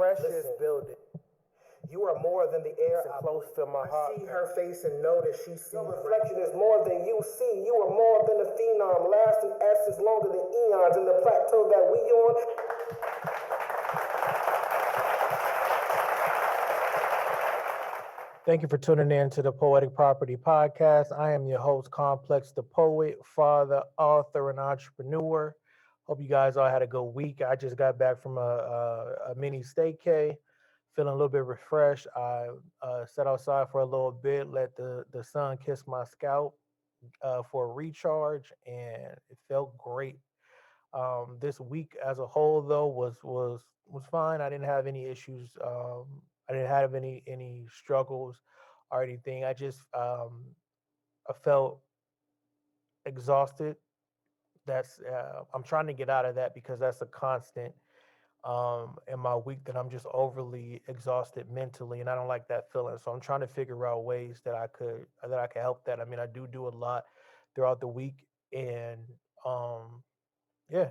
precious building. You are more than the air I close to my heart. see her face and know that she sees. Your reflection is more than you see. You are more than a phenom, lasting essence longer than eons. And the plateau that we on. Thank you for tuning in to the Poetic Property Podcast. I am your host, Complex the Poet, father, author, and entrepreneur. Hope you guys all had a good week. I just got back from a mini staycay, feeling a little bit refreshed. I sat outside for a little bit, let the sun kiss my scalp for a recharge, and it felt great. This week as a whole, though, was fine. I didn't have any issues. I didn't have any struggles or anything. I felt exhausted. That's I'm trying to get out of that because that's a constant in my week that I'm just overly exhausted mentally, and I don't like that feeling. So I'm trying to figure out ways that I could help that. I mean, I do a lot throughout the week, and yeah.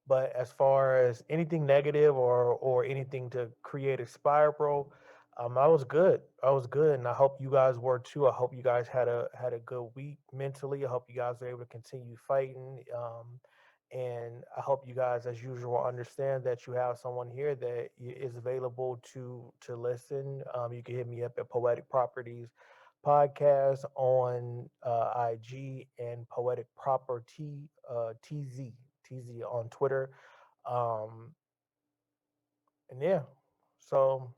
But as far as anything negative or anything to create a spiral, I was good. I was good, and I hope you guys were too. I hope you guys had a good week mentally. I hope you guys were able to continue fighting. And I hope you guys, as usual, understand that you have someone here that is available to listen. You can hit me up at Poetic Properties Podcast on IG and Poetic Property TZ on Twitter. Um, and yeah, so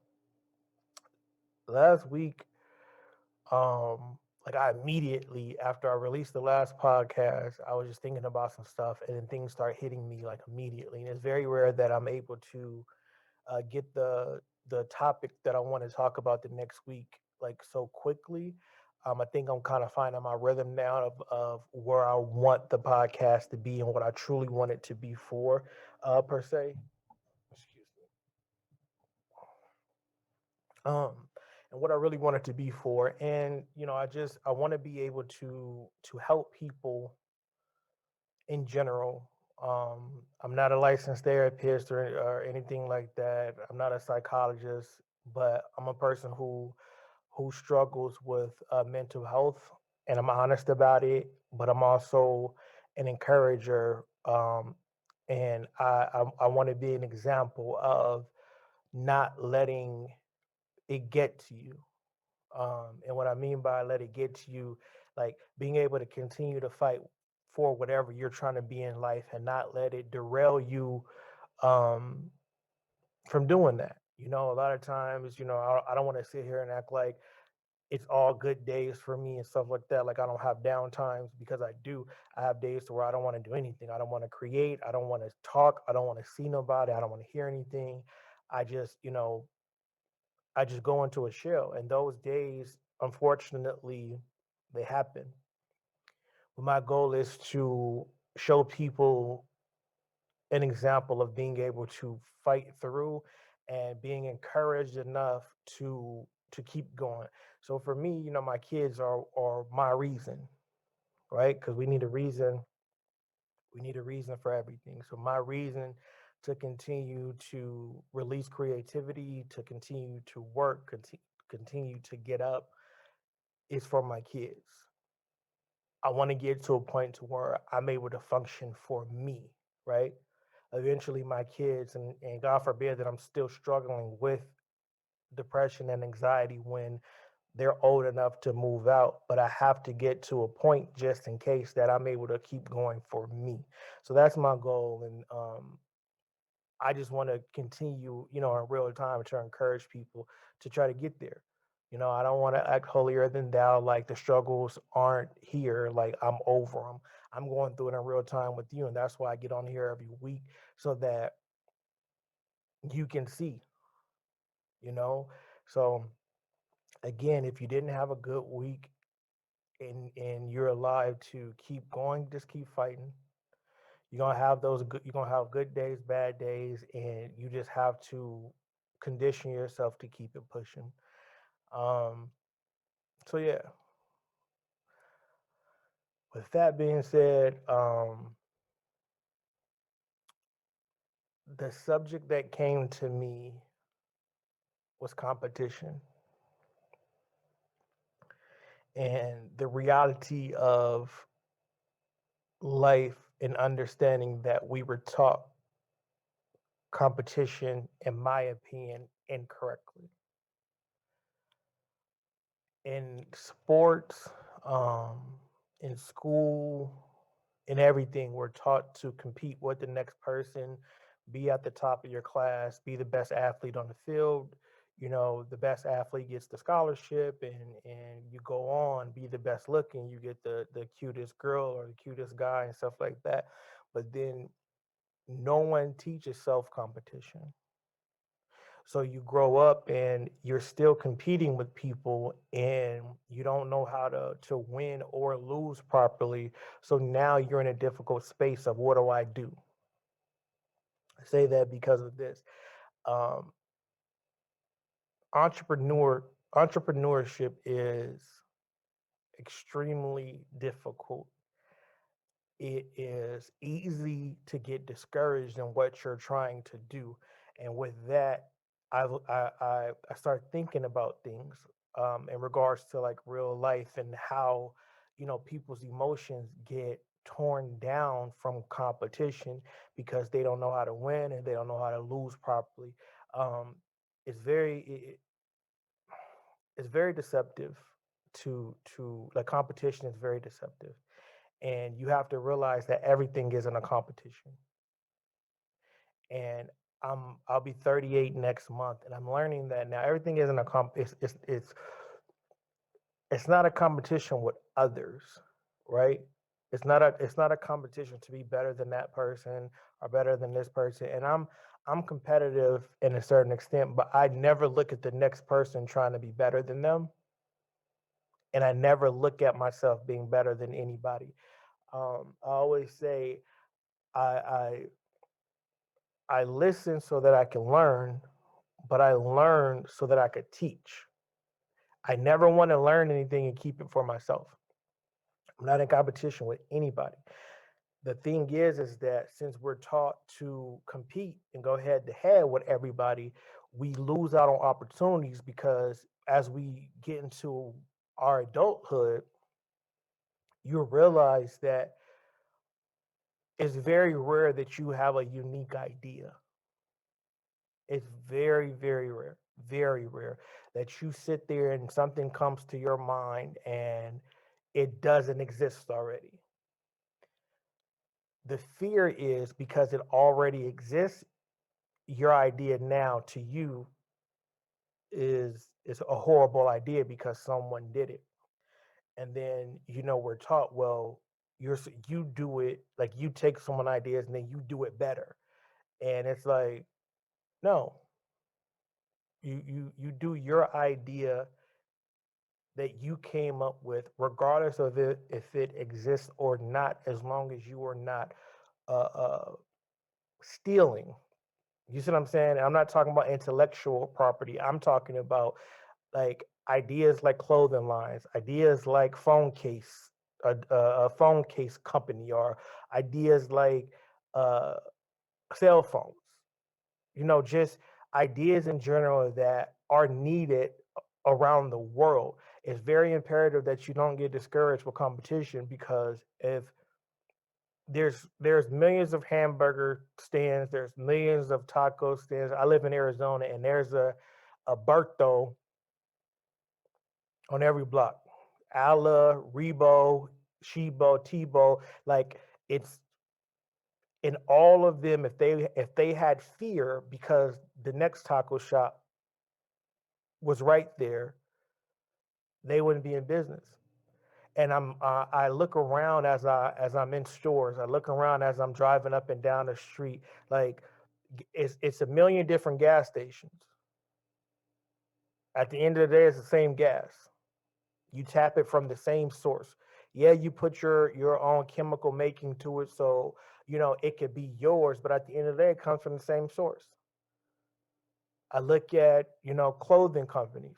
last week, like I immediately after I released the last podcast, I was just thinking about some stuff, and then things start hitting me like immediately. And it's very rare that I'm able to get the topic that I want to talk about the next week like so quickly. I think I'm kind of finding my rhythm now of where I want the podcast to be and what I truly want it to be for, per se. Excuse me. um and what I really want it to be for. And I want to be able to help people in general. I'm not a licensed therapist or anything like that. I'm not a psychologist, but I'm a person who struggles with mental health, and I'm honest about it. But I'm also an encourager, and I want to be an example of not letting it get to you. And what I mean by let it get to you, like being able to continue to fight for whatever you're trying to be in life and not let it derail you um, from doing that. A lot of times, I don't want to sit here and act like it's all good days for me and stuff like that. Like I don't have down times, because I do. I have days where I don't want to do anything. I don't want to create. I don't want to talk. I don't want to see nobody. I don't want to hear anything. I just, I just go into a shell. And those days, unfortunately, they happen. But my goal is to show people an example of being able to fight through and being encouraged enough to keep going. So for me, my kids are my reason, right? Because we need a reason. We need a reason for everything. So my reason to continue to release creativity, to continue to work, continue to get up is for my kids. I want to get to a point to where I'm able to function for me, right? Eventually my kids, and God forbid that I'm still struggling with depression and anxiety when they're old enough to move out, but I have to get to a point just in case that I'm able to keep going for me. So that's my goal. And I just want to continue, in real time to encourage people to try to get there. I don't want to act holier than thou, like the struggles aren't here, like I'm over them. I'm going through it in real time with you. And that's why I get on here every week so that you can see, you know? So again, if you didn't have a good week and you're alive to keep going, just keep fighting. You're gonna have good days, bad days, and you just have to condition yourself to keep it pushing. Um, so yeah. With that being said, the subject that came to me was competition and the reality of life and understanding that we were taught competition, in my opinion, incorrectly. In sports, um, in school, in everything, we're taught to compete with the next person, be at the top of your class, be the best athlete on the field. You know, the best athlete gets the scholarship, and you go on, be the best looking, you get the cutest girl or the cutest guy and stuff like that. But then no one teaches self competition. So you grow up and you're still competing with people and you don't know how to win or lose properly. So now you're in a difficult space of what do I do? I say that because of this. Um, entrepreneur Entrepreneurship is extremely difficult. It is easy to get discouraged in what you're trying to do. And with that, I start thinking about things in regards to like real life and how, you know, people's emotions get torn down from competition because they don't know how to win and they don't know how to lose properly. Um, it's very, it's very deceptive to like competition is very deceptive, and you have to realize that everything isn't a competition. And I'll be 38 next month, and I'm learning that now everything isn't a it's not a competition with others, right? It's not a competition to be better than that person or better than this person. And I'm competitive in a certain extent, but I never look at the next person trying to be better than them, and I never look at myself being better than anybody. I always say I, I I listen so that I can learn, but I learn so that I could teach. I never want to learn anything and keep it for myself. I'm not in competition with anybody. The thing is that since we're taught to compete and go head to head with everybody, we lose out on opportunities because as we get into our adulthood, you realize that it's very rare that you have a unique idea. It's very, very rare that you sit there and something comes to your mind and it doesn't exist already. The fear is because it already exists, your idea now to you is a horrible idea because someone did it. And then we're taught, well, you do it like you take someone ideas and then you do it better. And it's like, no, you do your idea that you came up with, regardless of it if it exists or not, as long as you are not stealing. You see what I'm saying? I'm not talking about intellectual property. I'm talking about like ideas like clothing lines, ideas like a phone case company, or ideas like uh, cell phones. Just ideas in general that are needed around the world. It's very imperative that you don't get discouraged with competition, because if there's millions of hamburger stands, there's millions of taco stands. I live in Arizona, and there's a Bertho on every block. Alla, Rebo, Shibo, Tebow, like it's in all of them. If they had fear because the next taco shop was right there, they wouldn't be in business. And I look around as I'm in stores. I look around as I'm driving up and down the street. Like it's a million different gas stations. At the end of the day, it's the same gas. You tap it from the same source. Yeah, you put your own chemical making to it, so it could be yours. But at the end of the day, it comes from the same source. I look at clothing companies.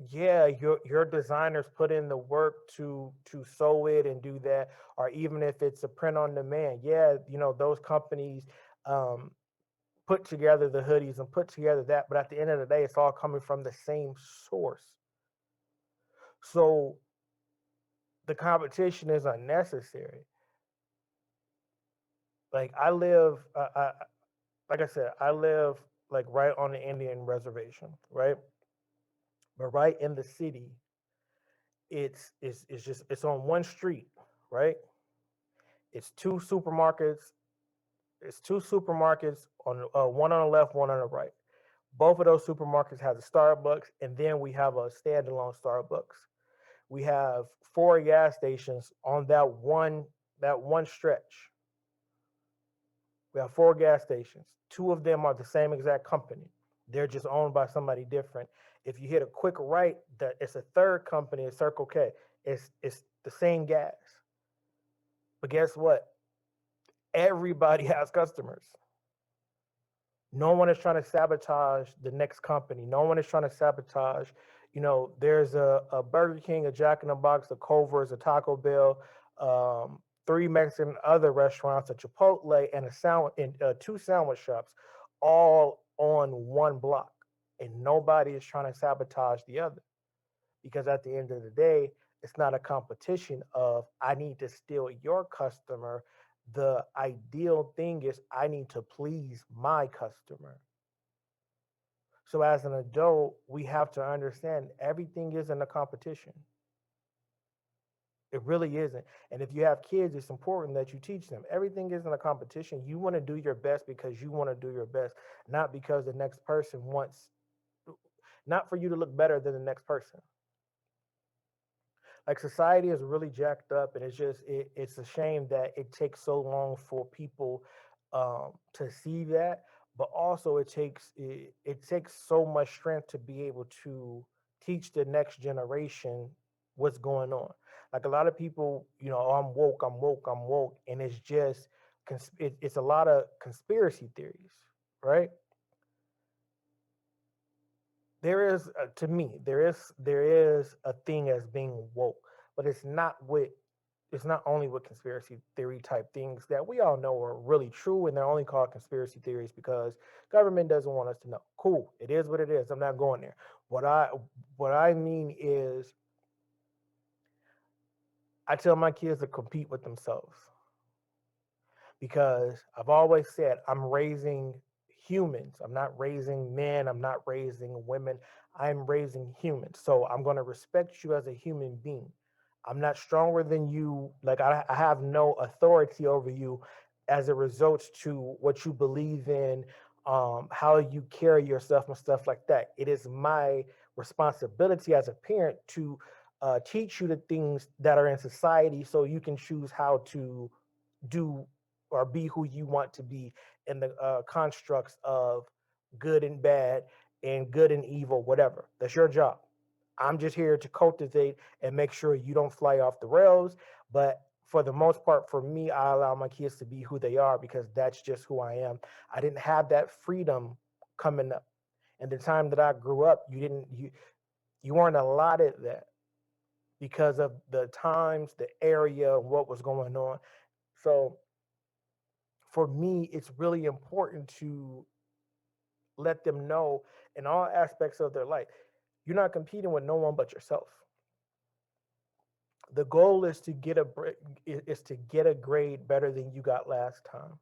Yeah, your designers put in the work to sew it and do that, or even if it's a print on demand. Yeah, those companies um, put together the hoodies and put together that, but at the end of the day, it's all coming from the same source. So the competition is unnecessary. Like I live, like I said, I live like right on the Indian reservation, right? But right in the city, it's just it's on one street, right? It's two supermarkets. It's two supermarkets on one on the left, one on the right. Both of those supermarkets have a Starbucks, and then we have a standalone Starbucks. We have four gas stations on that one stretch. We have four gas stations. Two of them are the same exact company. They're just owned by somebody different. If you hit a quick right, it's a third company, it's Circle K. It's the same gas. But guess what? Everybody has customers. No one is trying to sabotage the next company. No one is trying to sabotage. There's a Burger King, a Jack in the Box, a Culver's, a Taco Bell, three Mexican other restaurants, a Chipotle, and two sandwich shops, all on one block. And nobody is trying to sabotage the other because at the end of the day, it's not a competition of I need to steal your customer. The ideal thing is I need to please my customer. So as an adult, we have to understand everything isn't a competition. It really isn't. And if you have kids, it's important that you teach them. Everything isn't a competition. You want to do your best because you want to do your best, not because the next person wants, not for you to look better than the next person. Like society is really jacked up, and it's a shame that it takes so long for people to see that. But also it takes so much strength to be able to teach the next generation what's going on. Like a lot of people, oh, I'm woke, I'm woke, I'm woke, and it's just it's a lot of conspiracy theories, right? There is to me there is a thing as being woke, but it's not only with conspiracy theory type things that we all know are really true, and they're only called conspiracy theories because government doesn't want us to know. Cool, it is what it is. I'm not going there. What I mean is I tell my kids to compete with themselves because I've always said I'm raising humans. I'm not raising men. I'm not raising women. I'm raising humans. So I'm going to respect you as a human being. I'm not stronger than you. Like I have no authority over you as it results to what you believe in, how you carry yourself and stuff like that. It is my responsibility as a parent to teach you the things that are in society so you can choose how to do or be who you want to be in the constructs of good and bad and good and evil, whatever. That's your job. I'm just here to cultivate and make sure you don't fly off the rails. But for the most part, for me, I allow my kids to be who they are because that's just who I am. I didn't have that freedom coming up. And the time that I grew up, you weren't allotted that because of the times, the area, and what was going on. So for me, it's really important to let them know in all aspects of their life, you're not competing with no one but yourself. The goal is to get a grade better than you got last time.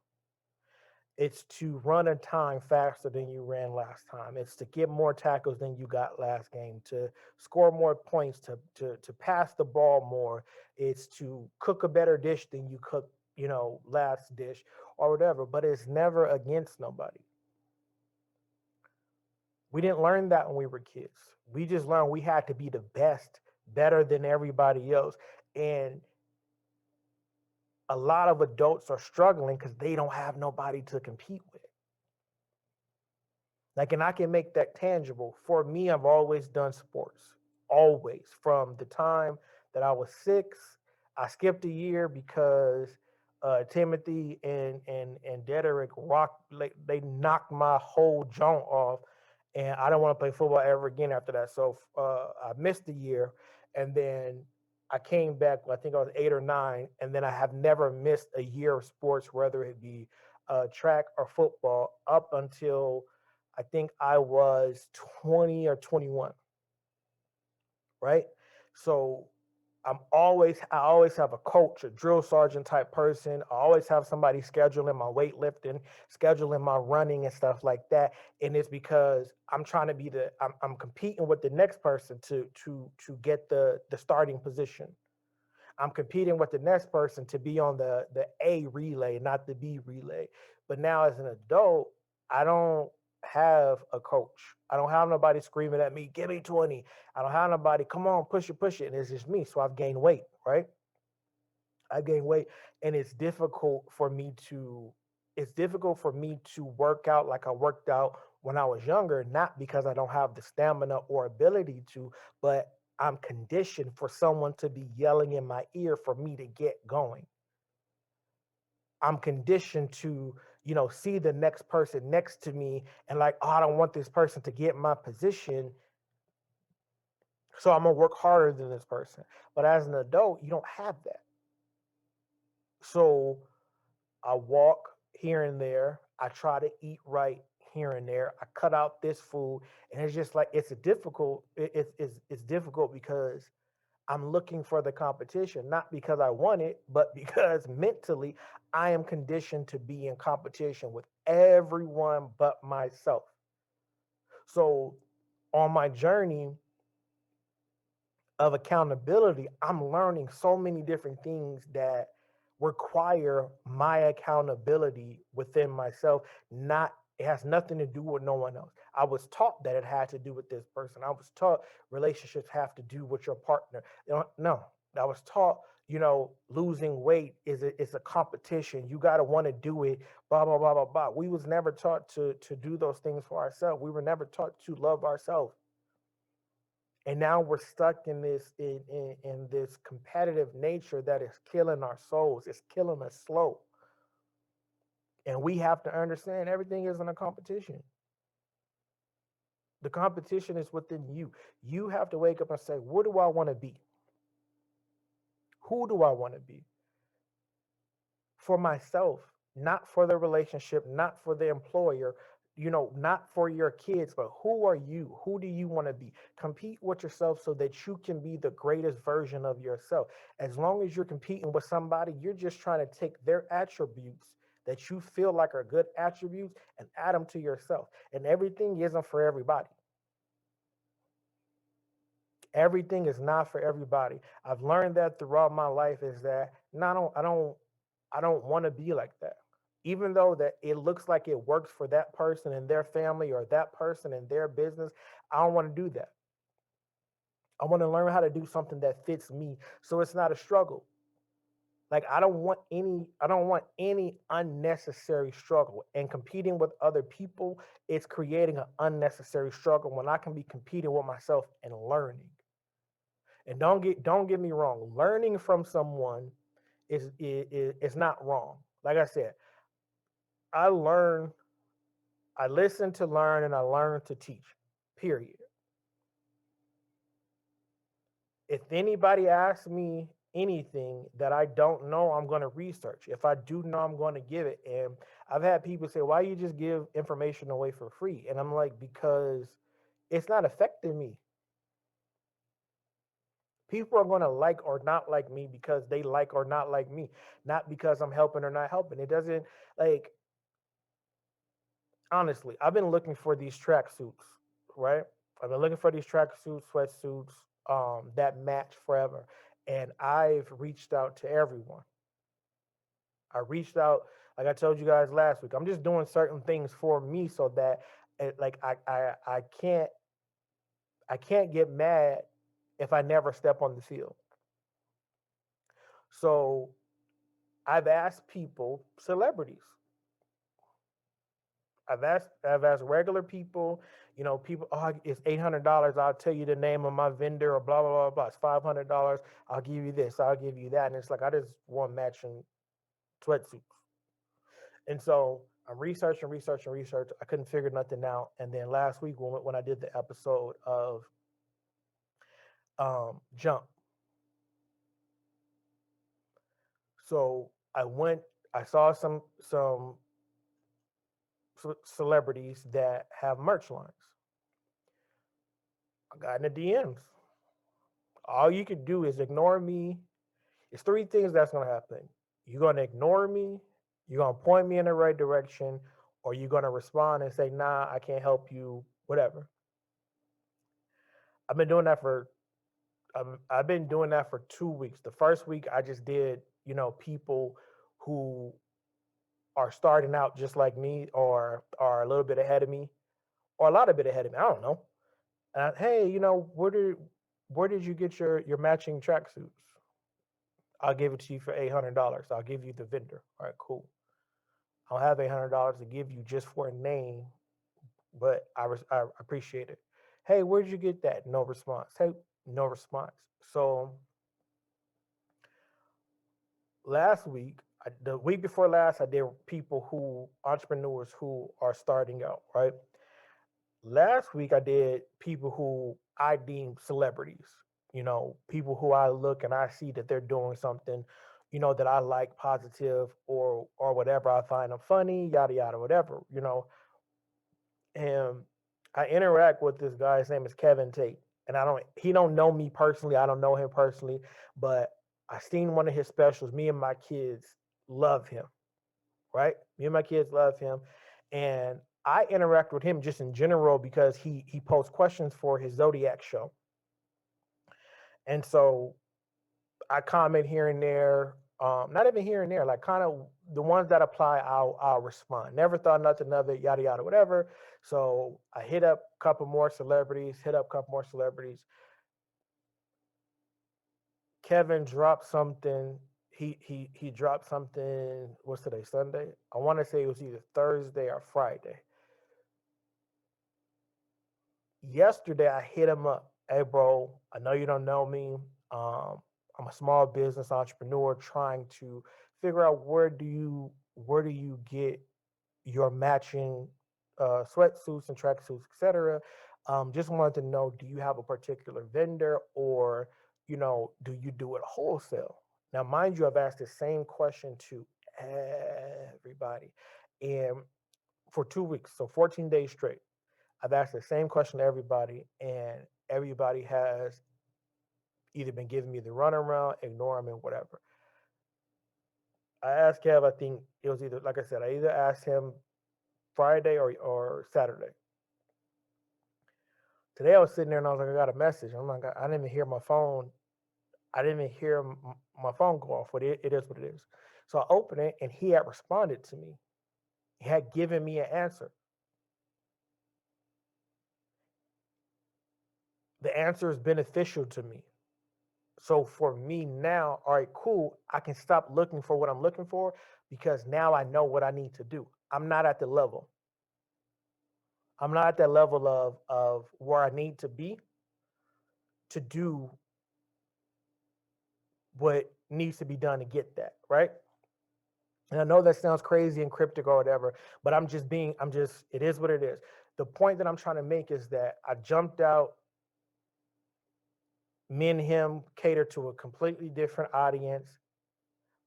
It's to run a time faster than you ran last time. It's to get more tackles than you got last game, to score more points, to pass the ball more. It's to cook a better dish than you cooked, last dish or whatever. But it's never against nobody. We didn't learn that when we were kids. We just learned we had to be the best, better than everybody else. And a lot of adults are struggling because they don't have nobody to compete with. Like, and I can make that tangible. For me, I've always done sports, always. From the time that I was 6, I skipped a year because Timothy and Dederick they knocked my whole joint off, and I don't want to play football ever again after that. So I missed a year, and then I came back. I think I was 8 or 9, and then I have never missed a year of sports, whether it be track or football up until I think I was 20 or 21, right? So I always have a coach, a drill sergeant type person. I always have somebody scheduling my weightlifting, scheduling my running and stuff like that. And it's because I'm trying to be I'm competing with the next person to get the starting position. I'm competing with the next person to be on the A relay, not the B relay. But now as an adult, I don't have a coach. I don't have nobody screaming at me, give me 20. I don't have nobody, come on, push it. And it's just me. So I've gained weight, right? I gained weight and it's difficult for me to work out like I worked out when I was younger, not because I don't have the stamina or ability to, but I'm conditioned for someone to be yelling in my ear for me to get going. I'm conditioned to, see the next person next to me and like, oh, I don't want this person to get my position. So I'm gonna work harder than this person. But as an adult, you don't have that. So I walk here and there. I try to eat right here and there. I cut out this food, and it's just like it's a difficult. It's difficult because I'm looking for the competition, not because I want it, but because mentally I am conditioned to be in competition with everyone but myself. So on my journey of accountability, I'm learning so many different things that require my accountability within myself. Not It has nothing to do with no one else. I was taught that it had to do with this person. I was taught relationships have to do with your partner. No, I was taught, losing weight is a competition. You got to want to do it. Blah blah blah blah blah. We was never taught to do those things for ourselves. We were never taught to love ourselves, and now we're stuck in this competitive nature that is killing our souls. It's killing us slow, and we have to understand everything isn't a competition. The competition is within you. You have to wake up and say, what do I want to be? Who do I want to be? For myself, not for the relationship, not for the employer, not for your kids, but who are you? Who do you want to be? Compete with yourself so that you can be the greatest version of yourself. As long as you're competing with somebody, you're just trying to take their attributes that you feel like are good attributes and add them to yourself. And everything isn't for everybody. Everything is not for everybody. I've learned that throughout my life is that no, I don't want to be like that. Even though that it looks like it works for that person and their family or that person and their business, I don't want to do that. I want to learn how to do something that fits me so it's not a struggle. Like I don't want any unnecessary struggle. And competing with other people, it's creating an unnecessary struggle when I can be competing with myself and learning. And don't get me wrong, learning from someone is not wrong. Like I said, I learn, I listen to learn, and I learn to teach. Period. If anybody asks me anything that I don't know, I'm going to research. If I do know, I'm going to give it. And I've had people say, "Why you just give information away for free?" And I'm like, because it's not affecting me. People are going to like or not like me because they like or not like me, not because I'm helping or not helping. It doesn't, like, honestly, I've been looking for these track suits, right? I've been looking for these track suits, sweatsuits, that match forever. And I've reached out to everyone. I reached out, like I told you guys last week. I'm just doing certain things for me so that like I can't get mad if I never step on the field. So I've asked people, celebrities, I've asked regular people, people. Oh, it's $800. I'll tell you the name of my vendor or blah blah blah blah. It's $500. I'll give you this. I'll give you that. And it's like I just want matching sweatsuits. And so I'm researching, researching, research. I couldn't figure nothing out. And then last week when I did the episode of Jump, so I went. I saw some celebrities that have merch lines. I got in the DMs. All you can do is ignore me. It's three things that's gonna happen. You're gonna ignore me, you're gonna point me in the right direction, or you're gonna respond and say, nah, I can't help you, whatever. I've been doing that for I've been doing that for 2 weeks. The first week I just did, people who are starting out just like me or are a little bit ahead of me or a lot of bit ahead of me. I don't know. Hey, where did you get your matching tracksuits? I'll give it to you for $800. I'll give you the vendor. All right, cool. I'll have $800 to give you just for a name, but I appreciate it. Hey, where did you get that? No response. Hey, no response. So last week, the week before last, I did entrepreneurs who are starting out, right? Last week, I did people who I deem celebrities, people who I look and I see that they're doing something, that I like positive or whatever. I find them funny, yada, yada, whatever. And I interact with this guy. His name is Kevin Tate. And he don't know me personally. I don't know him personally, but I seen one of his specials. Me and my kids love him, right? Me and my kids love him. And I interact with him just in general because he posts questions for his Zodiac show. And so I comment here and there, not even here and there, like kind of the ones that apply, I'll respond. Never thought nothing of it, yada yada, whatever. So I hit up a couple more celebrities. Kevin dropped something. He dropped something. What's today? Sunday. I want to say it was either Thursday or Friday. Yesterday I hit him up. Hey, bro, I know you don't know me. I'm a small business entrepreneur trying to figure out where do you get your matching sweatsuits and tracksuits, etc. Just wanted to know, do you have a particular vendor or do you do it wholesale? Now, mind you, I've asked the same question to everybody, and for 2 weeks, so 14 days straight. I've asked the same question to everybody, and everybody has either been giving me the runaround, ignoring me, whatever. I asked Kev, I think it was either, like I said, I either asked him Friday or Saturday. Today I was sitting there and I was like, I got a message. I'm like, I didn't even hear my phone. I didn't even hear my phone go off, but it is what it is. So I opened it and he had responded to me. He had given me an answer. The answer is beneficial to me. So for me now, all right, cool. I can stop looking for what I'm looking for because now I know what I need to do. I'm not at the level. I'm not at that level of where I need to be to do what needs to be done to get that, right? And I know that sounds crazy and cryptic or whatever, but it is what it is. The point that I'm trying to make is that I jumped out. Me and him cater to a completely different audience,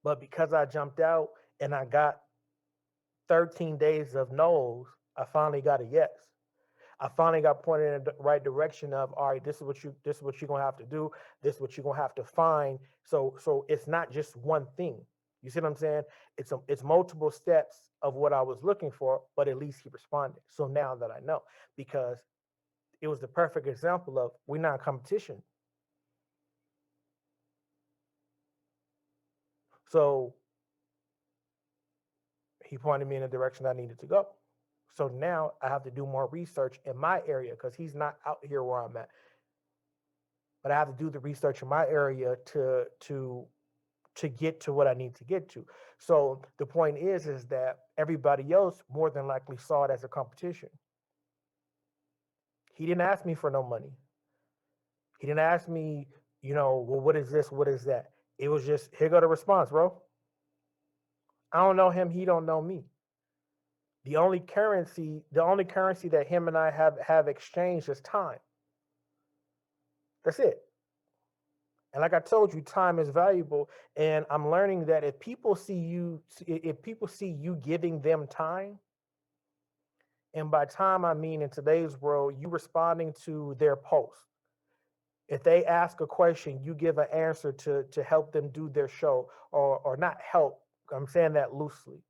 but because I jumped out and I got 13 days of no's, I finally got a yes. I finally got pointed in the right direction of, all right, this is what you're gonna have to do. This is what you're gonna have to find. So it's not just one thing. You see what I'm saying? It's multiple steps of what I was looking for, but at least he responded. So now that I know, because it was the perfect example of we're not competition. So he pointed me in the direction I needed to go. So now I have to do more research in my area because he's not out here where I'm at. But I have to do the research in my area to get to what I need to get to. So the point is that everybody else more than likely saw it as a competition. He didn't ask me for no money. He didn't ask me, well, what is this? What is that? It was just, here go the response, bro. I don't know him. He don't know me. The only currency that him and I have exchanged is time. That's it. And like I told you, time is valuable. And I'm learning that if people see you giving them time, And by time, I mean in today's world, you responding to their post. If they ask a question, you give an answer to help them do their show, or not help. I'm saying that loosely.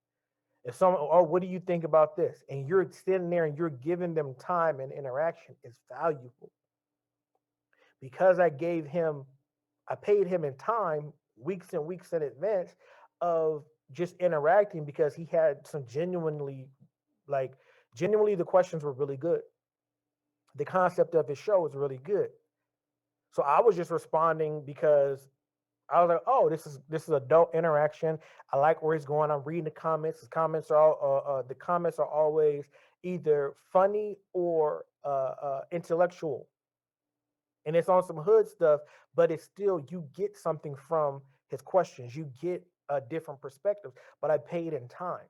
If someone, oh, what do you think about this? And you're sitting there and you're giving them time and interaction, is valuable. Because I paid him in time, weeks and weeks in advance of just interacting, because he had some like, genuinely, the questions were really good. The concept of his show was really good. So I was just responding because I was like, oh, this is adult interaction. I like where he's going. I'm reading the comments. The comments are always either funny or intellectual, and it's on some hood stuff, but it's still, you get something from his questions. You get a different perspective. But I paid in time,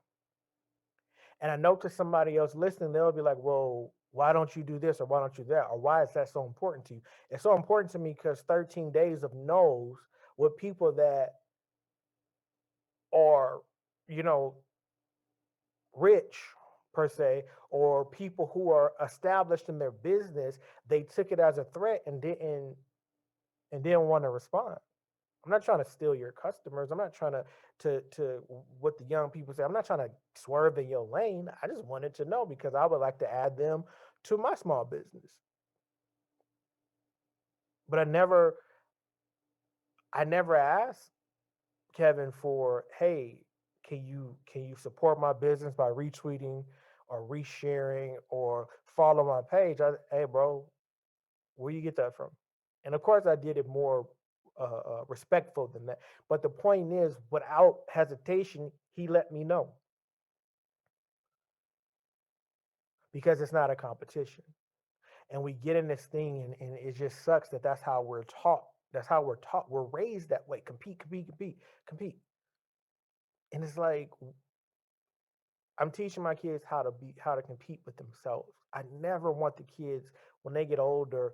and I know to somebody else listening, they'll be like, well, why don't you do this, or why don't you that, or why is that so important to you? It's so important to me because 13 days of no's with people that are, you know, rich per se, or people who are established in their business, they took it as a threat and didn't want to respond. I'm not trying to steal your customers. I'm not trying to what the young people say. I'm not trying to swerve in your lane. I just wanted to know because I would like to add them to my small business. But I never asked Kevin for, hey, can you support my business by retweeting or resharing or follow my page? Hey, bro, where you get that from? And of course, I did it more respectful than that. But the point is, without hesitation, he let me know, because it's not a competition. And we get in this thing, and it just sucks that that's how we're taught. That's how we're taught. We're raised that way. Compete, compete, compete, compete. And it's like, I'm teaching my kids how to compete with themselves. I never want the kids, when they get older,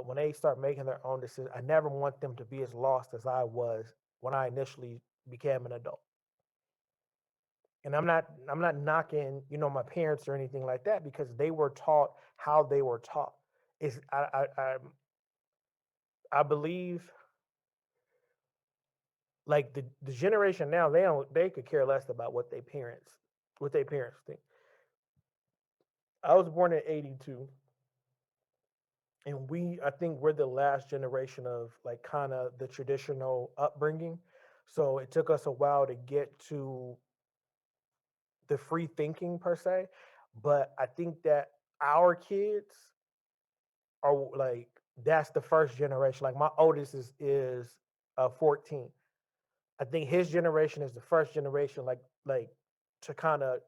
when they start making their own decisions, I never want them to be as lost as I was when I initially became an adult. And I'm not knocking, my parents or anything like that, because they were taught how they were taught. Is I believe, like, the generation now, they could care less about what they parents think. I was born in '82, and I think we're the last generation of, like, kind of the traditional upbringing. So it took us a while to get to the free thinking per se. But I think that our kids are, like, that's the first generation. Like, my oldest is 14. I think his generation is the first generation, like to kind of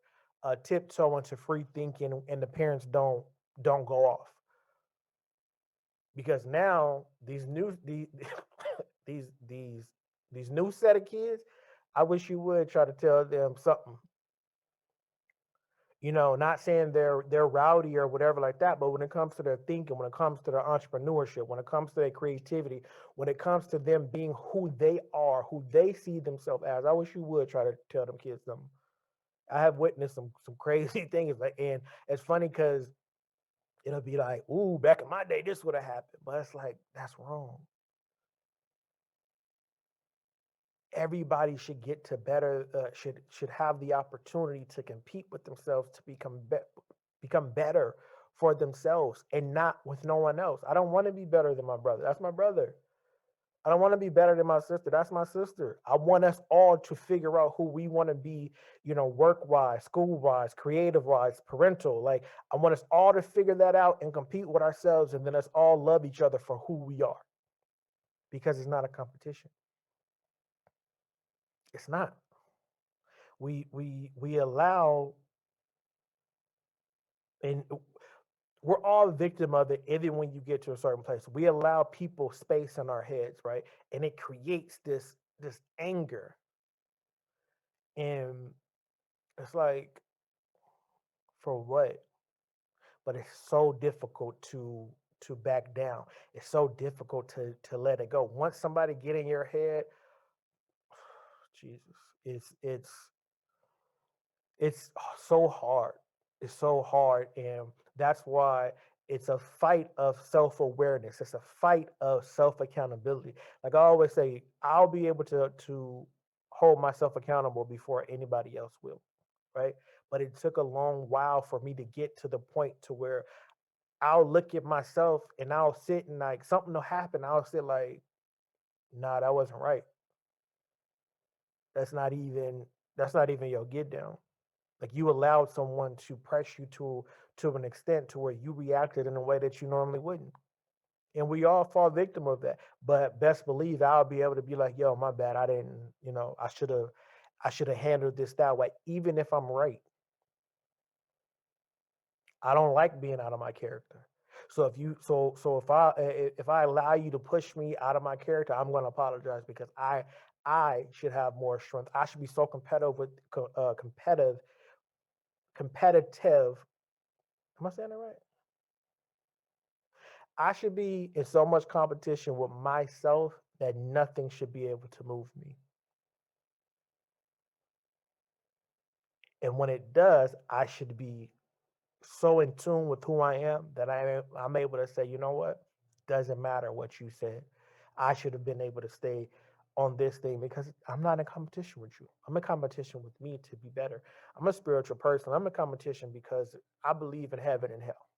tiptoe into free thinking, and the parents don't go off, because now these these these new set of kids, I wish you would try to tell them something. Not saying they're rowdy or whatever like that, but when it comes to their thinking, when it comes to their entrepreneurship, when it comes to their creativity, when it comes to them being who they are, who they see themselves as, I wish you would try to tell them kids something. I have witnessed some crazy things, like, and it's funny because it'll be like, ooh, back in my day, this would have happened, but it's like, that's wrong. Everybody should get to better, should have the opportunity to compete with themselves, to become better for themselves, and not with no one else. I don't want to be better than my brother. That's my brother. I don't want to be better than my sister. That's my sister. I want us all to figure out who we want to be, work wise, school wise, creative wise, parental. Like, I want us all to figure that out and compete with ourselves, and then us all love each other for who we are, because it's not a competition. It's not. We allow, and we're all victim of it. Even when you get to a certain place, we allow people space in our heads, right? And it creates this anger, and it's like, for what? But it's so difficult to back down. It's so difficult to let it go. Once somebody get in your head, Jesus, it's so hard. is so hard, and that's why it's a fight of self-awareness. It's a fight of self-accountability. Like I always say, I'll be able to hold myself accountable before anybody else will, right? But it took a long while for me to get to the point to where I'll look at myself and I'll sit and like something will happen. I'll sit like, nah, that wasn't right. That's not even that's not even your get down. Like you allowed someone to press you to an extent to where you reacted in a way that you normally wouldn't. And we all fall victim of that. But best believe I'll be able to be like, yo, my bad. I didn't, I should have handled this that way, even if I'm right. I don't like being out of my character. So if I allow you to push me out of my character, I'm going to apologize because I should have more strength. I should be so competitive. Am I saying that right? I should be in so much competition with myself that nothing should be able to move me. And when it does, I should be so in tune with who I am that I'm able to say, you know what? Doesn't matter what you said. I should have been able to stay on this thing because I'm not in competition with you. I'm in competition with me to be better. I'm a spiritual person. I'm in competition because I believe in heaven and hell.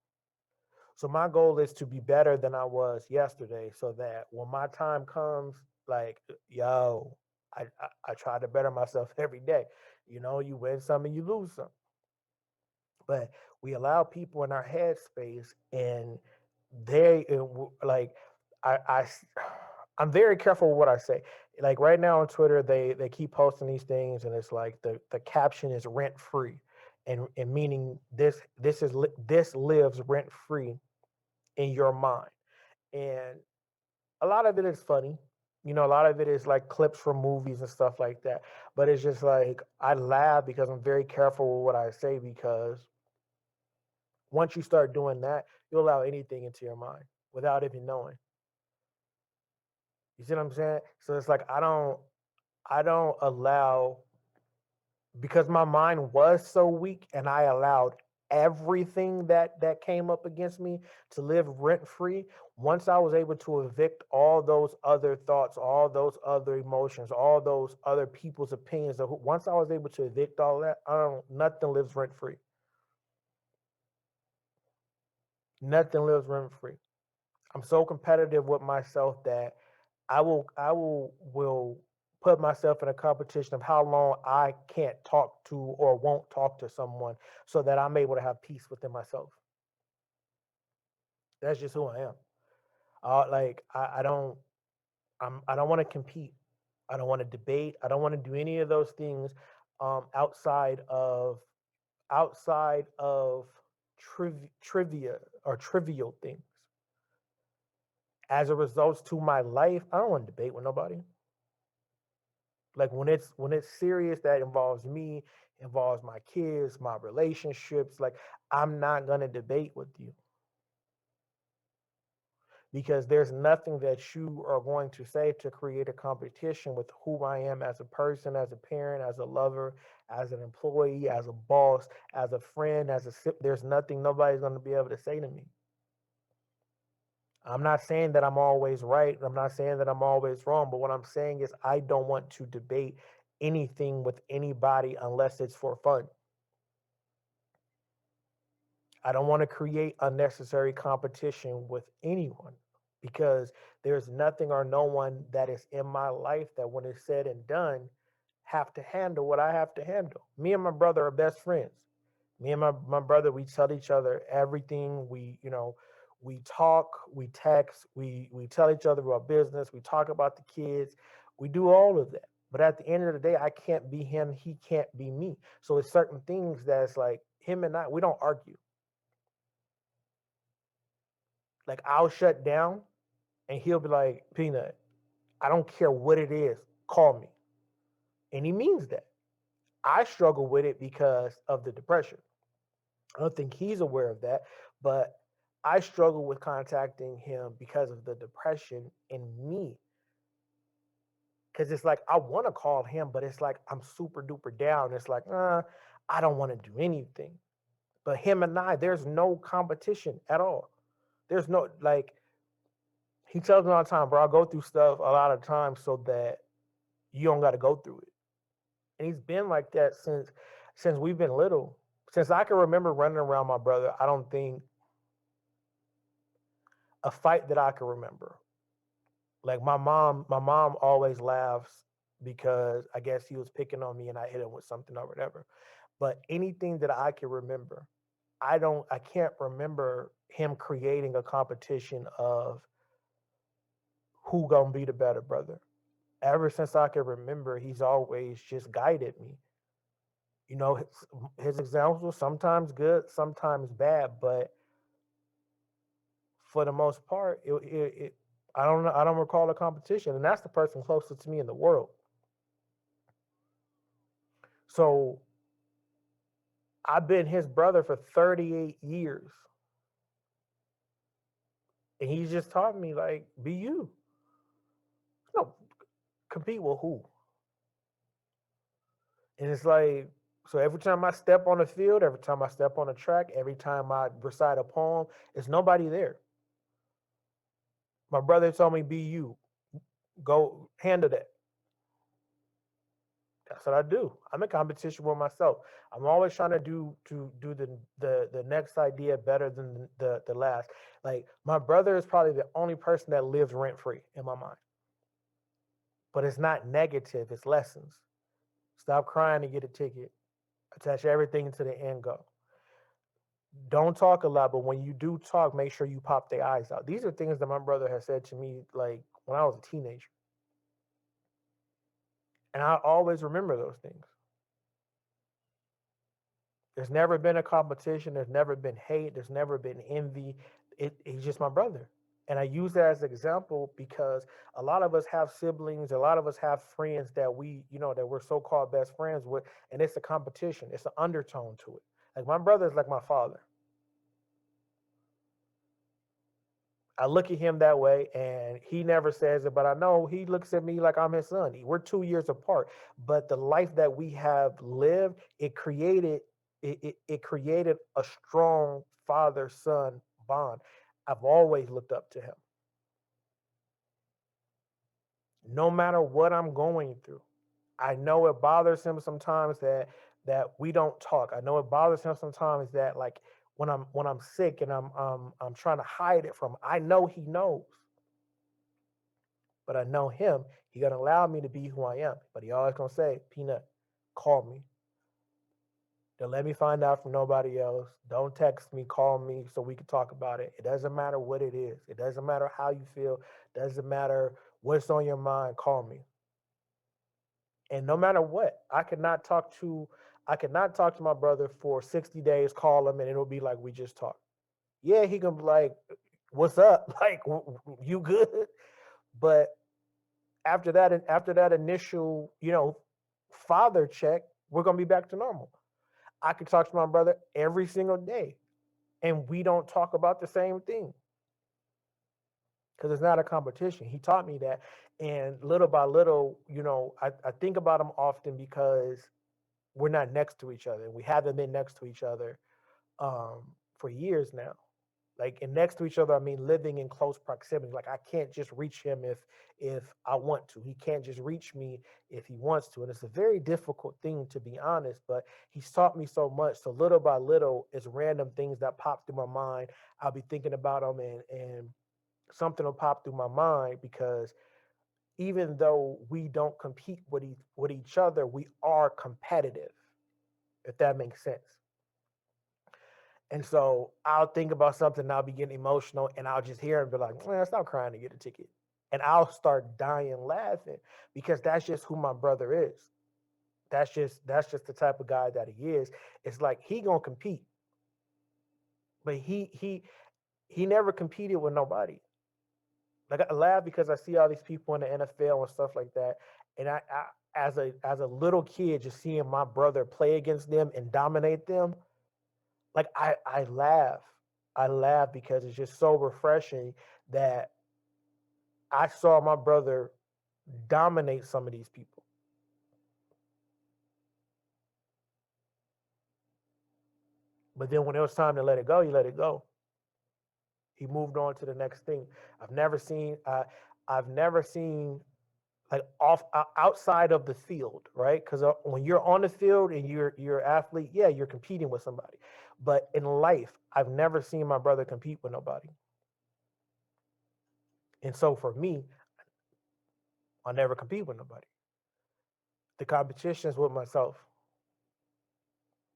So my goal is to be better than I was yesterday so that when my time comes, like, yo, I try to better myself every day. You win some and you lose some. But we allow people in our headspace and like, I, I, s- I'm very careful with what I say. Like right now on Twitter, they keep posting these things and it's like the caption is rent free. And meaning this lives rent free in your mind. And a lot of it is funny. A lot of it is like clips from movies and stuff like that. But it's just like I laugh because I'm very careful with what I say because once you start doing that, you'll allow anything into your mind without even knowing. You see what I'm saying? So it's like I don't allow because my mind was so weak and I allowed everything that came up against me to live rent free. Once I was able to evict all those other thoughts, all those other emotions, all those other people's opinions, once I was able to evict all that, nothing lives rent free. Nothing lives rent free. I'm so competitive with myself that I will put myself in a competition of how long I can't talk to or won't talk to someone so that I'm able to have peace within myself. That's just who I am. Like I don't want to compete. I don't want to debate. I don't want to do any of those things outside of trivia or trivial things. As a result to my life, I don't want to debate with nobody. Like when it's serious that involves me, involves my kids, my relationships, like I'm not going to debate with you because there's nothing that you are going to say to create a competition with who I am as a person, as a parent, as a lover, as an employee, as a boss, as a friend, there's nothing nobody's going to be able to say to me. I'm not saying that I'm always right. I'm not saying that I'm always wrong. But what I'm saying is, I don't want to debate anything with anybody unless it's for fun. I don't want to create unnecessary competition with anyone because there's nothing or no one that is in my life that, when it's said and done, have to handle what I have to handle. Me and my brother are best friends. Me and my brother, we tell each other everything. We talk, we text, we tell each other about business, we talk about the kids, we do all of that. But at the end of the day, I can't be him, he can't be me. So it's certain things that's like him and I, we don't argue. Like I'll shut down and he'll be like, Peanut, I don't care what it is, call me. And he means that. I struggle with it because of the depression. I don't think he's aware of that, but I struggle with contacting him because of the depression in me. Because it's like I want to call him, but it's like I'm super duper down. It's like, I don't want to do anything. But him and I, there's no competition at all. There's no, like, he tells me all the time, bro, I go through stuff a lot of times so that you don't got to go through it. And he's been like that since we've been little. Since I can remember running around my brother, I don't think a fight that I can remember. Like my mom always laughs because I guess he was picking on me and I hit him with something or whatever. But anything that I can remember, I can't remember him creating a competition of who gonna be the better brother. Ever since I can remember, he's always just guided me. You know, his examples were sometimes good, sometimes bad, but for the most part, I don't know. I don't recall a competition, and that's the person closest to me in the world. So I've been his brother for 38 years, and he's just taught me like, be you. No, compete with who? And it's like, so every time I step on the field, every time I step on a track, every time I recite a poem, it's nobody there. My brother told me, be you. Go handle that. That's what I do. I'm in competition with myself. I'm always trying to do the next idea better than the last. Like my brother is probably the only person that lives rent free in my mind. But it's not negative, it's lessons. Stop crying to get a ticket. Attach everything to the end goal. Don't talk a lot, but when you do talk, make sure you pop their eyes out. These are things that my brother has said to me like when I was a teenager. And I always remember those things. There's never been a competition. There's never been hate. There's never been envy. He's just my brother. And I use that as an example because a lot of us have siblings, a lot of us have friends that that we're so-called best friends with, and it's a competition. It's an undertone to it. Like my brother is like my father. I look at him that way, and he never says it, but I know he looks at me like I'm his son. We're 2 years apart, but the life that we have lived, it created a strong father-son bond. I've always looked up to him, no matter what I'm going through. I know it bothers him sometimes that we don't talk. I know it bothers him sometimes that like when I'm sick and I'm trying to hide it from him. I know he knows. But I know him. He gonna allow me to be who I am. But he always gonna say, Peanut, call me. Don't let me find out from nobody else. Don't text me, call me so we can talk about it. It doesn't matter what it is. It doesn't matter how you feel. It doesn't matter what's on your mind. Call me. And no matter what, I could not talk to my brother for 60 days, call him, and it'll be like we just talked. Yeah, he can be like, what's up? Like, you good? But after that initial, father check, we're gonna be back to normal. I could talk to my brother every single day, and we don't talk about the same thing because it's not a competition. He taught me that, and little by little, I think about him often because we're not next to each other. We haven't been next to each other for years now. Like, and next to each other, I mean living in close proximity. Like I can't just reach him if I want to. He can't just reach me if he wants to. And it's a very difficult thing, to be honest, but he's taught me so much. So little by little, it's random things that pop through my mind. I'll be thinking about them, and something will pop through my mind because even though we don't compete with each other, we are competitive, if that makes sense. And so I'll think about something, and I'll be getting emotional, and I'll just hear him be like, man, stop crying to get a ticket. And I'll start dying laughing because that's just who my brother is. That's just the type of guy that he is. It's like he gonna compete, but he never competed with nobody. Like I laugh because I see all these people in the NFL and stuff like that, and I as a little kid just seeing my brother play against them and dominate them, like I laugh because it's just so refreshing that I saw my brother dominate some of these people. But then when it was time to let it go, you let it go. He moved on to the next thing. I've never seen. I've never seen like outside of the field, right? Because when you're on the field and you're an athlete, yeah, you're competing with somebody. But in life, I've never seen my brother compete with nobody. And so for me, I never compete with nobody. The competition is with myself.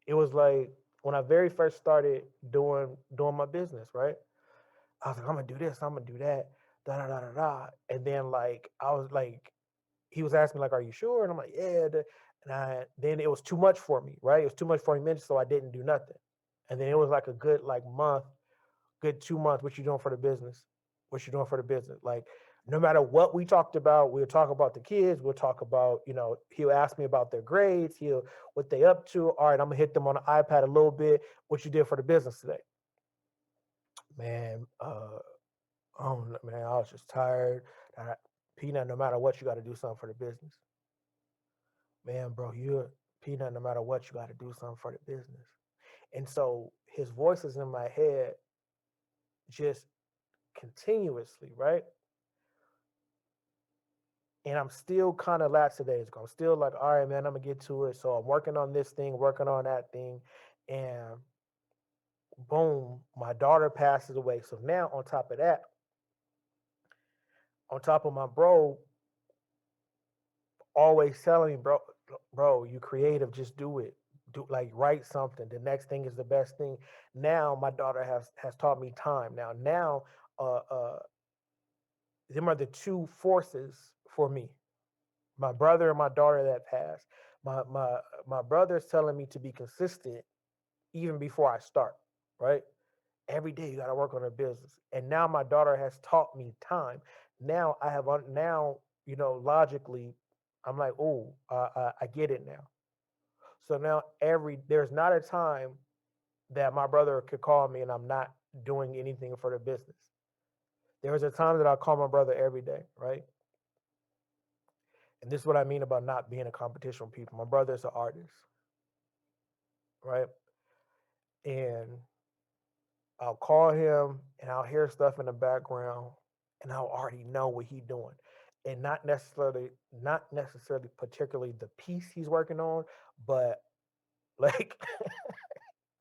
It was like when I very first started doing my business, right? I was like, I'm gonna do this, I'm gonna do that, da da da da da. And then like I was like, he was asking me like, "Are you sure?" And I'm like, "Yeah." And then it was too much for me, right? It was too much for me, so I didn't do nothing. And then it was like a good like month, good 2 months. What you doing for the business? What you doing for the business? Like, no matter what we talked about, we'll talk about the kids. We'll talk about, he'll ask me about their grades. He'll what they up to. All right, I'm gonna hit them on the iPad a little bit. What you did for the business today, man? Oh man, I was just tired. Peanut, no matter what, you got to do something for the business. Man, bro, you're Peanut, no matter what, you got to do something for the business. And so his voice is in my head just continuously, right? And I'm still kind of lackadaisical. I'm still like, all right, man, I'm gonna get to it. So I'm working on this thing, working on that thing, and boom, my daughter passes away. So now on top of that, on top of my bro always telling me, bro, you creative, just do it. Do like write something. The next thing is the best thing. Now my daughter has taught me time. Now uh uh them are the two forces for me. My brother and my daughter that passed. My brother's telling me to be consistent even before I start, right? Every day you got to work on a business. And now my daughter has taught me time. Now I have now, logically I'm like, oh, I get it now. So now there's not a time that my brother could call me and I'm not doing anything for the business. There was a time that I call my brother every day, right? And this is what I mean about not being a competition with people. My brother's an artist, right? And I'll call him and I'll hear stuff in the background and I'll already know what he's doing. And not necessarily particularly the piece he's working on, but like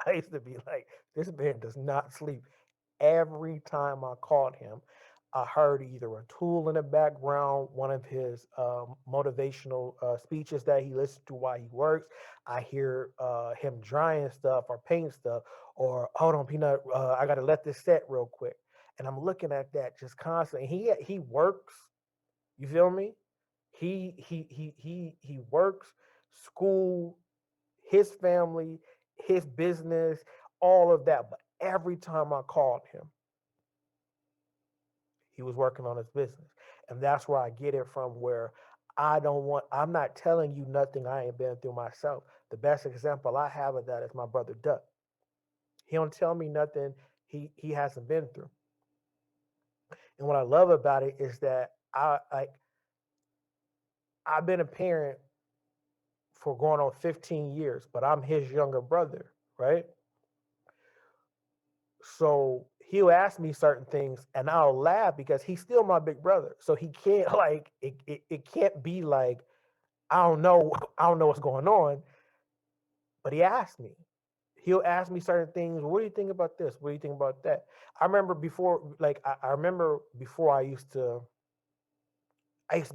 I used to be like, this man does not sleep. Every time I called him, I heard either a tool in the background, one of his motivational speeches that he listens to while he works. I hear him drying stuff or painting stuff, or hold on, Peanut, I got to let this set real quick. And I'm looking at that just constantly. He works. You feel me? He works, school, his family, his business, all of that. But every time I called him, he was working on his business. And that's where I get it from, where I'm not telling you nothing I ain't been through myself. The best example I have of that is my brother Duck. He don't tell me nothing he hasn't been through. And what I love about it is that I've been a parent for going on 15 years, but I'm his younger brother, right? So he'll ask me certain things and I'll laugh because he's still my big brother. So he can't like it can't be like I don't know what's going on, but he asked me. He'll ask me certain things. What do you think about this? What do you think about that? I remember before, like I remember before I used to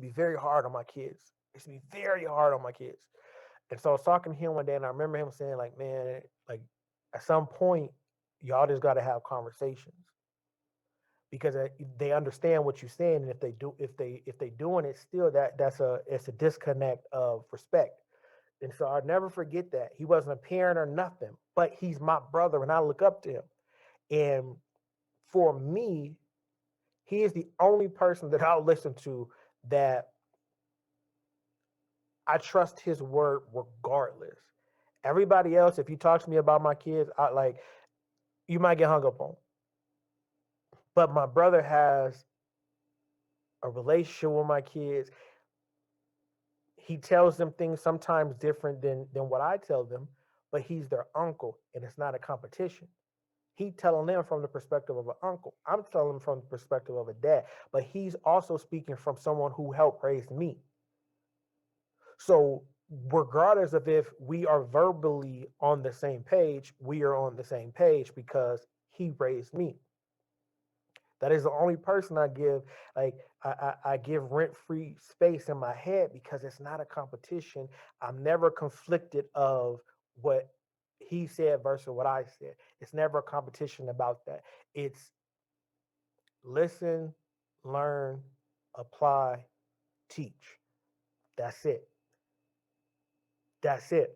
be very hard on my kids. I used to be very hard on my kids. And so I was talking to him one day and I remember him saying, like, man, like at some point, y'all just gotta have conversations because they understand what you're saying, and if they doing it still, it's a disconnect of respect. And so I'll never forget that. He wasn't a parent or nothing, but he's my brother and I look up to him. And for me, he is the only person that I'll listen to that I trust his word regardless. Everybody else, if you talk to me about my kids, you might get hung up on. But my brother has a relationship with my kids. He tells them things sometimes different than what I tell them, but he's their uncle, and it's not a competition. He telling them from the perspective of an uncle. I'm telling him from the perspective of a dad, but he's also speaking from someone who helped raise me. So regardless of if we are verbally on the same page, we are on the same page because he raised me. That is the only person I give, like I give rent-free space in my head because it's not a competition. I'm never conflicted of what he said versus what I said. It's never a competition about that. It's listen, learn, apply, teach. That's it. That's it.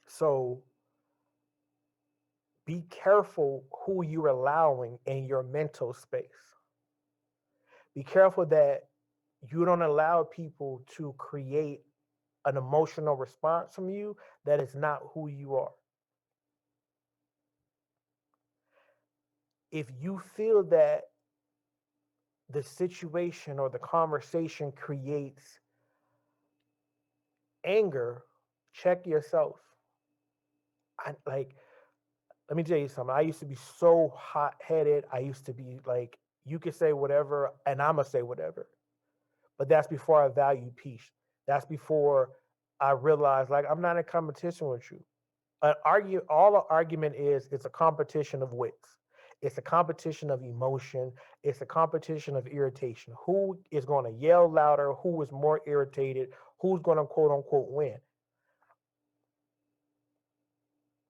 So be careful who you're allowing in your mental space. Be careful that you don't allow people to create an emotional response from you that is not who you are. If you feel that the situation or the conversation creates anger, check yourself. Like, let me tell you something. I used to be so hot headed. I used to be like, you can say whatever, and I'm going to say whatever. But that's before I value peace. That's before I realized, like, I'm not in competition with you. All an argument is, it's a competition of wits. It's a competition of emotion. It's a competition of irritation. Who is going to yell louder? Who is more irritated? Who's going to quote unquote win?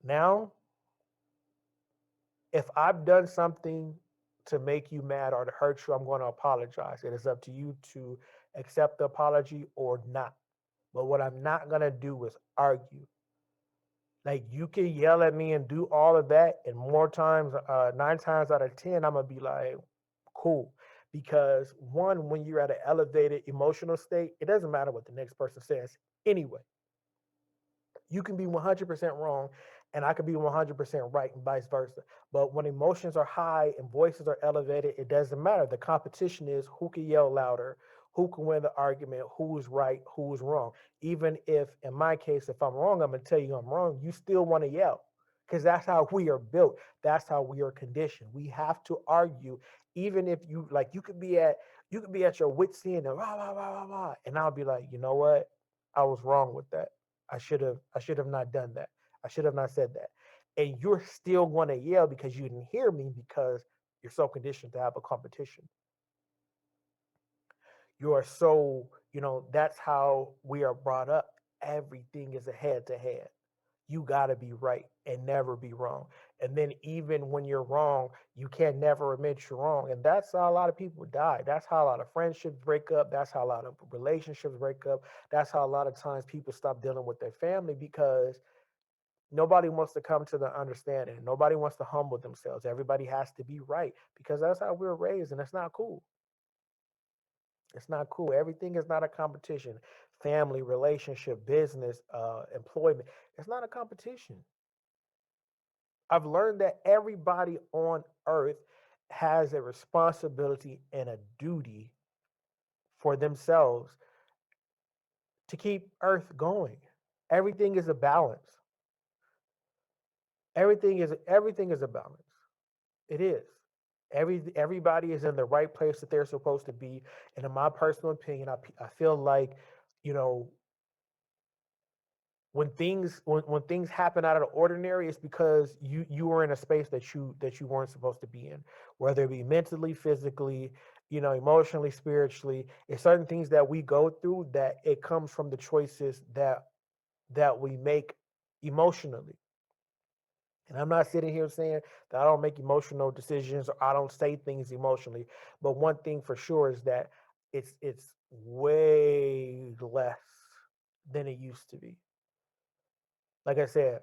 Now, if I've done something to make you mad or to hurt you, I'm going to apologize. It is up to you to accept the apology or not. But what I'm not going to do is argue. Like, you can yell at me and do all of that, and more times, 9 times out of 10, I'm gonna be like, cool. Because one, when you're at an elevated emotional state, it doesn't matter what the next person says anyway. You can be 100% wrong, and I could be 100% right, and vice versa. But when emotions are high and voices are elevated, it doesn't matter. The competition is who can yell louder, who can win the argument, who is right, who is wrong. Even if, in my case, if I'm wrong, I'm going to tell you I'm wrong. You still want to yell because that's how we are built. That's how we are conditioned. We have to argue, even if you like. You could be at your wit's end and rah rah rah rah rah, and I'll be like, you know what? I was wrong with that. I should have not done that. I should have not said that. And you're still going to yell because you didn't hear me because you're so conditioned to have a competition. You are so, that's how we are brought up. Everything is a head to head. You got to be right and never be wrong. And then even when you're wrong, you can never admit you're wrong. And that's how a lot of people die. That's how a lot of friendships break up. That's how a lot of relationships break up. That's how a lot of times people stop dealing with their family because nobody wants to come to the understanding. Nobody wants to humble themselves. Everybody has to be right because that's how we were raised, and it's not cool. It's not cool. Everything is not a competition. Family, relationship, business, employment. It's not a competition. I've learned that everybody on earth has a responsibility and a duty for themselves to keep earth going. Everything is a balance. Everything is a balance. It is. Everybody is in the right place that they're supposed to be. And in my personal opinion, I feel like, you know, when things happen out of the ordinary, it's because you were in a space that you weren't supposed to be in, whether it be mentally, physically, emotionally, spiritually. It's certain things that we go through that it comes from the choices that we make emotionally. And I'm not sitting here saying that I don't make emotional decisions or I don't say things emotionally. But one thing for sure is that it's way less than it used to be. Like I said,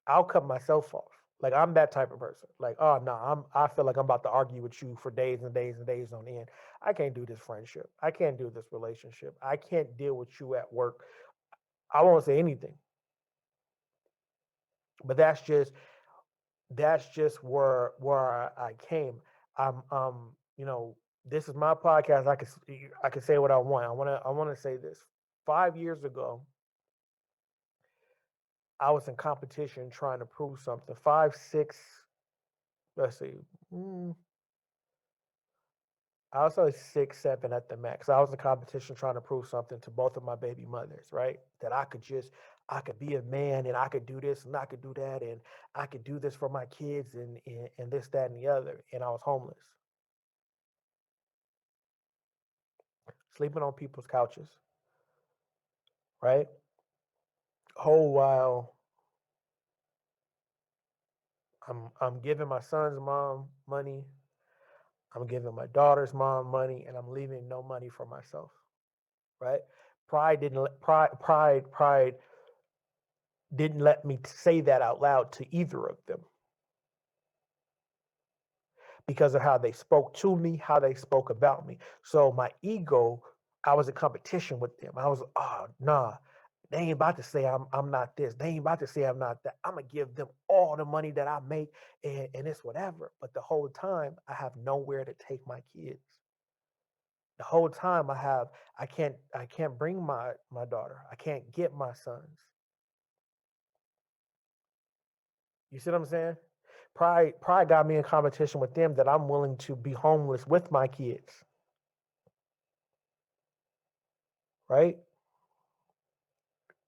I'll cut myself off. Like, I'm that type of person. Like, oh no, I feel like I'm about to argue with you for days and days and days on end. I can't do this friendship. I can't do this relationship. I can't deal with you at work. I won't say anything. But that's just where I came. I'm this is my podcast. I can say what I want. I want to say this. 5 years ago, I was in competition trying to prove something. 5, 6, let's see, I was like 6, 7 at the max. I was in competition trying to prove something to both of my baby mothers, right? That I could be a man and I could do this and I could do that and I could do this for my kids and this, that, and the other. And I was homeless, sleeping on people's couches, right? Whole while I'm giving my son's mom money, I'm giving my daughter's mom money, and I'm leaving no money for myself, right? Pride didn't let me say that out loud to either of them because of how they spoke to me, how they spoke about me. So my ego, I was in competition with them. I was, oh nah, they ain't about to say I'm not this. They ain't about to say I'm not that. I'm gonna give them all the money that I make and it's whatever. But the whole time I have nowhere to take my kids. The whole time I can't bring my daughter. I can't get my sons. You see what I'm saying? Pride got me in competition with them that I'm willing to be homeless with my kids, right?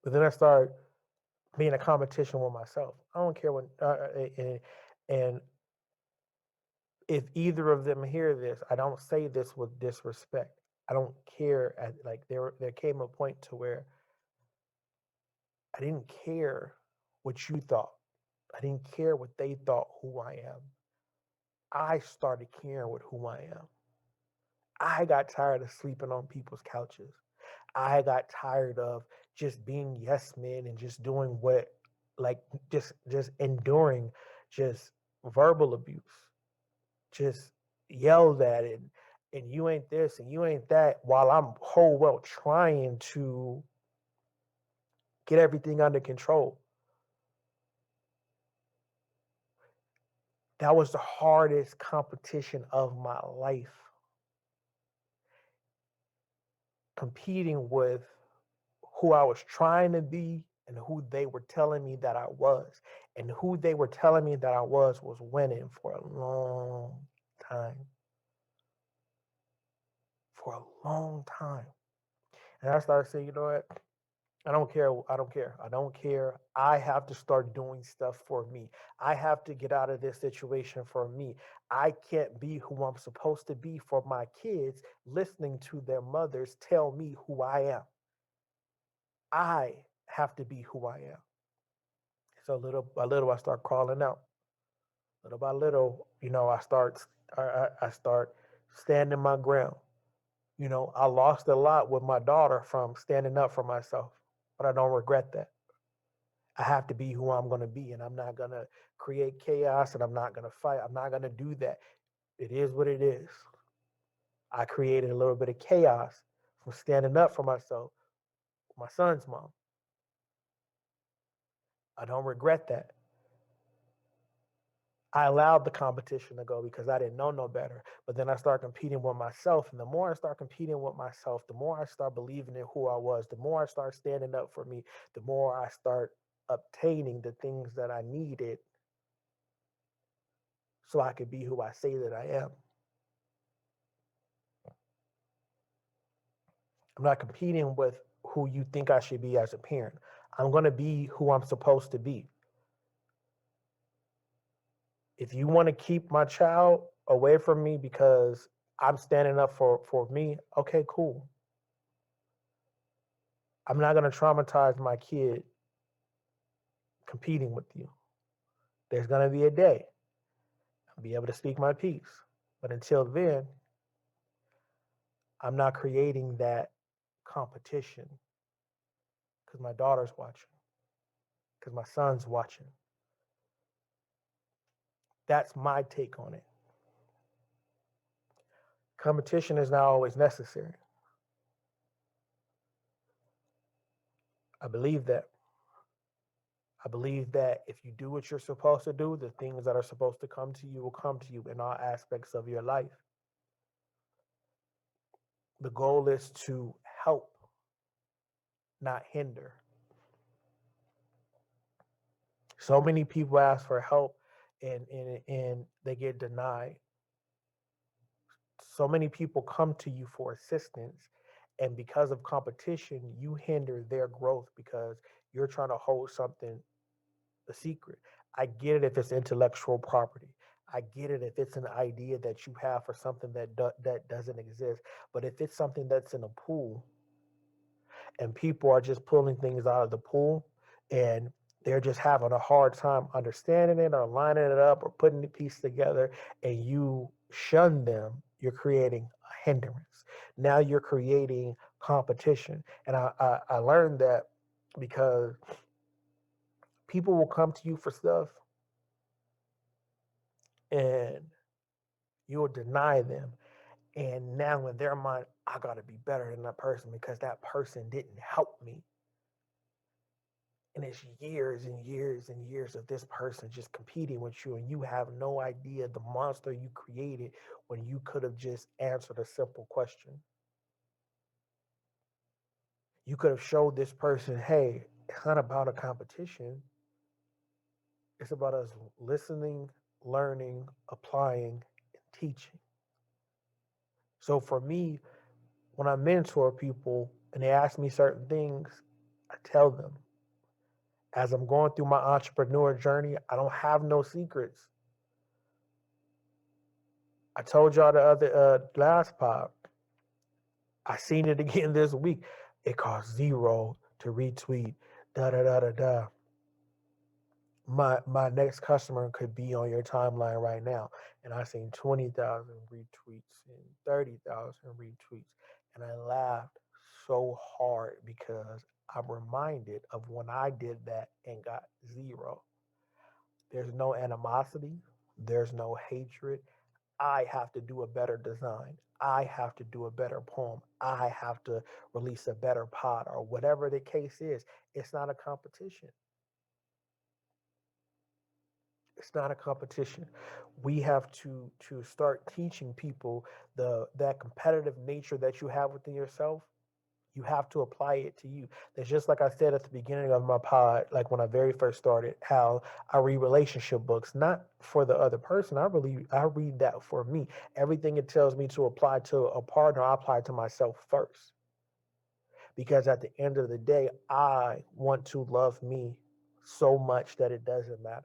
But then I start being a competition with myself. I don't care what, and if either of them hear this, I don't say this with disrespect. I don't care. Like there came a point to where I didn't care what you thought. I didn't care what they thought who I am. I started caring with who I am. I got tired of sleeping on people's couches. I got tired of just being yes men and just doing what like just enduring just verbal abuse. Just yelled at and you ain't this and you ain't that while I'm whole well trying to get everything under control. That was the hardest competition of my life. Competing with who I was trying to be and who they were telling me that I was. And who they were telling me that I was winning for a long time. For a long time. And I started saying, you know what? I don't care. I don't care. I don't care. I have to start doing stuff for me. I have to get out of this situation for me. I can't be who I'm supposed to be for my kids, listening to their mothers tell me who I am. I have to be who I am. So little by little, I start crawling out. Little by little, I start standing my ground. I lost a lot with my daughter from standing up for myself, but I don't regret that. I have to be who I'm going to be, and I'm not going to create chaos, and I'm not going to fight. I'm not going to do that. It is what it is. I created a little bit of chaos from standing up for myself, my son's mom. I don't regret that. I allowed the competition to go because I didn't know no better. But then I started competing with myself. And the more I start competing with myself, the more I start believing in who I was, the more I start standing up for me, the more I start obtaining the things that I needed so I could be who I say that I am. I'm not competing with who you think I should be as a parent. I'm going to be who I'm supposed to be. If you want to keep my child away from me because I'm standing up for me, okay, cool. I'm not going to traumatize my kid competing with you. There's going to be a day I'll be able to speak my piece. But until then, I'm not creating that competition because my daughter's watching, because my son's watching. That's my take on it. Competition is not always necessary. I believe that. I believe that if you do what you're supposed to do, the things that are supposed to come to you will come to you in all aspects of your life. The goal is to help, not hinder. So many people ask for help and they get denied. So many people come to you for assistance, and because of competition, you hinder their growth because you're trying to hold something a secret. I get it if it's intellectual property. I get it if it's an idea that you have for something that doesn't exist. But if it's something that's in a pool and people are just pulling things out of the pool and they're just having a hard time understanding it or lining it up or putting the piece together, and you shun them, you're creating a hindrance. Now you're creating competition. And I learned that because people will come to you for stuff and you'll deny them. And now in their mind, I got to be better than that person because that person didn't help me. And it's years and years and years of this person just competing with you, and you have no idea the monster you created when you could have just answered a simple question. You could have showed this person, hey, it's not about a competition. It's about us listening, learning, applying, and teaching. So for me, when I mentor people and they ask me certain things, I tell them as I'm going through my entrepreneur journey, I don't have no secrets. I told y'all the other last pod. I seen it again this week. It costs zero to retweet. Da da da da da. My next customer could be on your timeline right now, and I seen 20,000 retweets and 30,000 retweets, and I laughed so hard because I'm reminded of when I did that and got zero. There's no animosity. There's no hatred. I have to do a better design. I have to do a better poem. I have to release a better pod or whatever the case is. It's not a competition. It's not a competition. We have to start teaching people the that competitive nature that you have within yourself. You have to apply it to you. That's just like I said at the beginning of my pod, like when I very first started, how I read relationship books, not for the other person. I read that for me. Everything it tells me to apply to a partner, I apply to myself first. Because at the end of the day, I want to love me so much that it doesn't matter.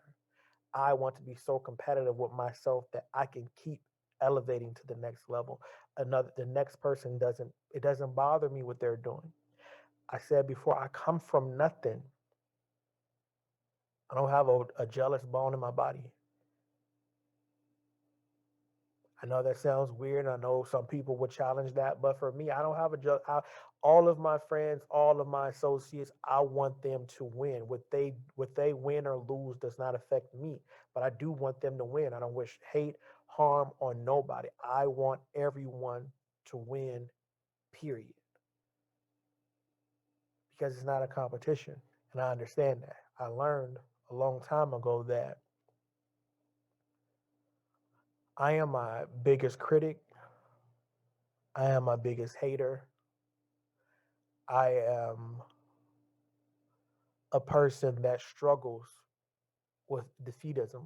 I want to be so competitive with myself that I can keep elevating to the next level. The next person doesn't bother me what they're doing. I said before, I come from nothing. I don't have a jealous bone in my body. I know that sounds weird. I know some people would challenge that, but for me, I don't have all of my friends, all of my associates, I want them to win. What they win or lose does not affect me, but I do want them to win. I don't wish hate, harm on nobody. I want everyone to win, period, because it's not a competition, and I understand that. I learned a long time ago that I am my biggest critic. I am my biggest hater. I am a person that struggles with defeatism,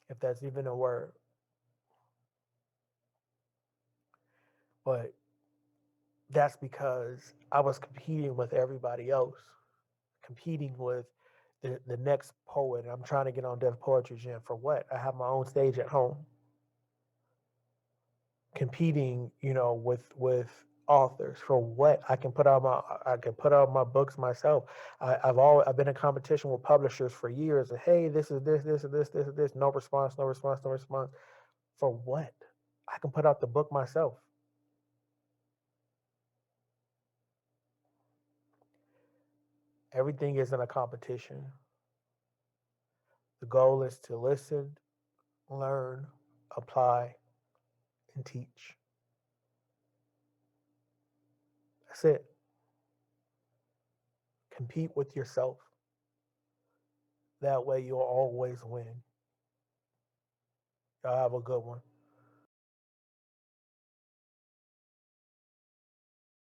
if that's even a word. But that's because I was competing with everybody else, competing with the next poet. I'm trying to get on Def Poetry Jam for what? I have my own stage at home. Competing, with authors for what? I can put out my books myself. I've been in competition with publishers for years. And, hey, this is this. No response, no response, no response. For what? I can put out the book myself. Everything isn't a competition. The goal is to listen, learn, apply, and teach. That's it. Compete with yourself. That way you'll always win. Y'all have a good one.